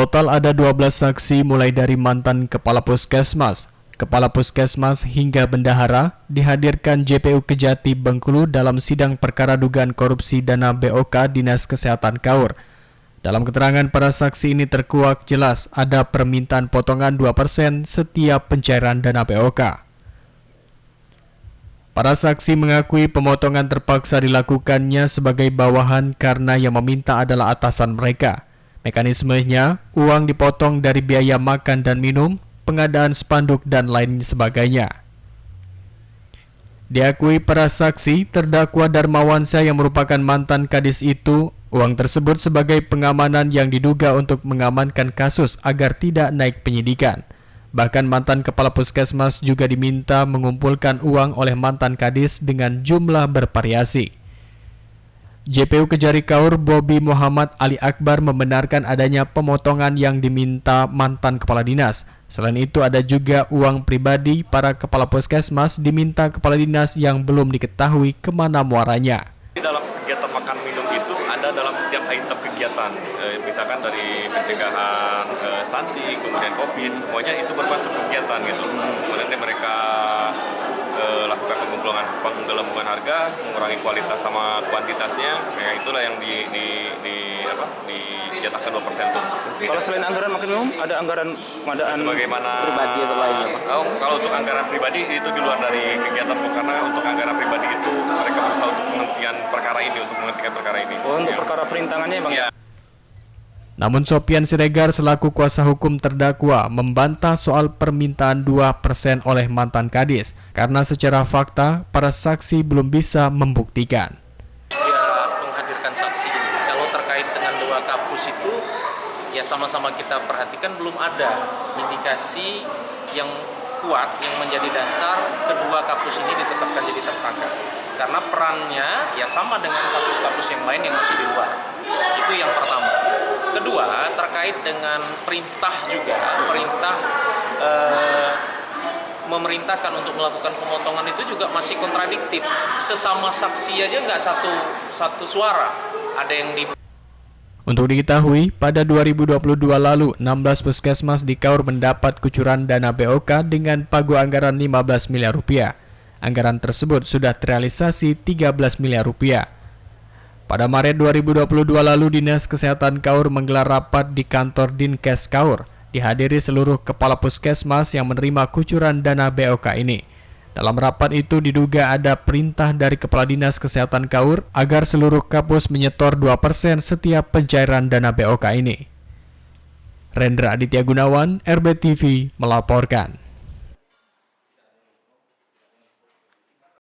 Total ada 12 saksi mulai dari mantan Kepala Puskesmas, Kepala Puskesmas hingga bendahara dihadirkan JPU Kejati Bengkulu dalam sidang perkara dugaan korupsi dana BOK Dinas Kesehatan Kaur. Dalam keterangan para saksi ini terkuak jelas ada permintaan potongan 2% setiap pencairan dana BOK. Para saksi mengakui pemotongan terpaksa dilakukannya sebagai bawahan karena yang meminta adalah atasan mereka. Mekanismenya, uang dipotong dari biaya makan dan minum, pengadaan spanduk, dan lain sebagainya. Diakui para saksi, terdakwa Darmawansyah yang merupakan mantan kadis itu, uang tersebut sebagai pengamanan yang diduga untuk mengamankan kasus agar tidak naik penyidikan. Bahkan mantan Kepala Puskesmas juga diminta mengumpulkan uang oleh mantan kadis dengan jumlah bervariasi. JPU Kejari Kaur Bobi Muhammad Ali Akbar membenarkan adanya pemotongan yang diminta mantan kepala dinas. Selain itu ada juga uang pribadi para kepala puskesmas diminta kepala dinas yang belum diketahui kemana muaranya. Dalam kegiatan makan minum itu ada dalam setiap item kegiatan, misalkan dari pencegahan stunting, kemudian COVID, semuanya itu bermasuk kegiatan gitu. Kemudian mereka lakukan penggelembungan harga, mengurangi kualitas sama kuantitasnya, ya itulah yang dijatahkan 2% tuh. Kalau selain anggaran makan minum, ada anggaran pengadaan sebagaimana pribadi atau lainnya, Pak? Kalau untuk anggaran pribadi itu di luar dari kegiatan, karena untuk anggaran pribadi itu mereka berusaha untuk menghentikan perkara ini, Untuk perkara perintangannya, Bang? Ya. Namun Sopian Siregar selaku kuasa hukum terdakwa membantah soal permintaan 2% oleh mantan kadis karena secara fakta para saksi belum bisa membuktikan. Ya, menghadirkan saksi ini. Kalau terkait dengan 2 kampus itu, ya sama-sama kita perhatikan belum ada indikasi yang kuat yang menjadi dasar kedua kampus ini ditetapkan jadi tersangka. Karena perannya ya sama dengan kampus-kampus yang lain yang masih di luar. Itu yang pertama. Kedua, terkait dengan perintah memerintahkan untuk melakukan pemotongan itu juga masih kontradiktif. Sesama saksi aja nggak satu suara. Ada yang di. Untuk diketahui, pada 2022 lalu, 16 puskesmas di Kaur mendapat kucuran dana BOK dengan pagu anggaran 15 miliar rupiah. Anggaran tersebut sudah terrealisasi 13 miliar rupiah. Pada Maret 2022 lalu, Dinas Kesehatan Kaur menggelar rapat di kantor Dinkes Kaur. Dihadiri seluruh kepala puskesmas yang menerima kucuran dana BOK ini. Dalam rapat itu diduga ada perintah dari Kepala Dinas Kesehatan Kaur agar seluruh kampus menyetor 2% setiap pencairan dana BOK ini. Rendra Aditya Gunawan, RBTV melaporkan.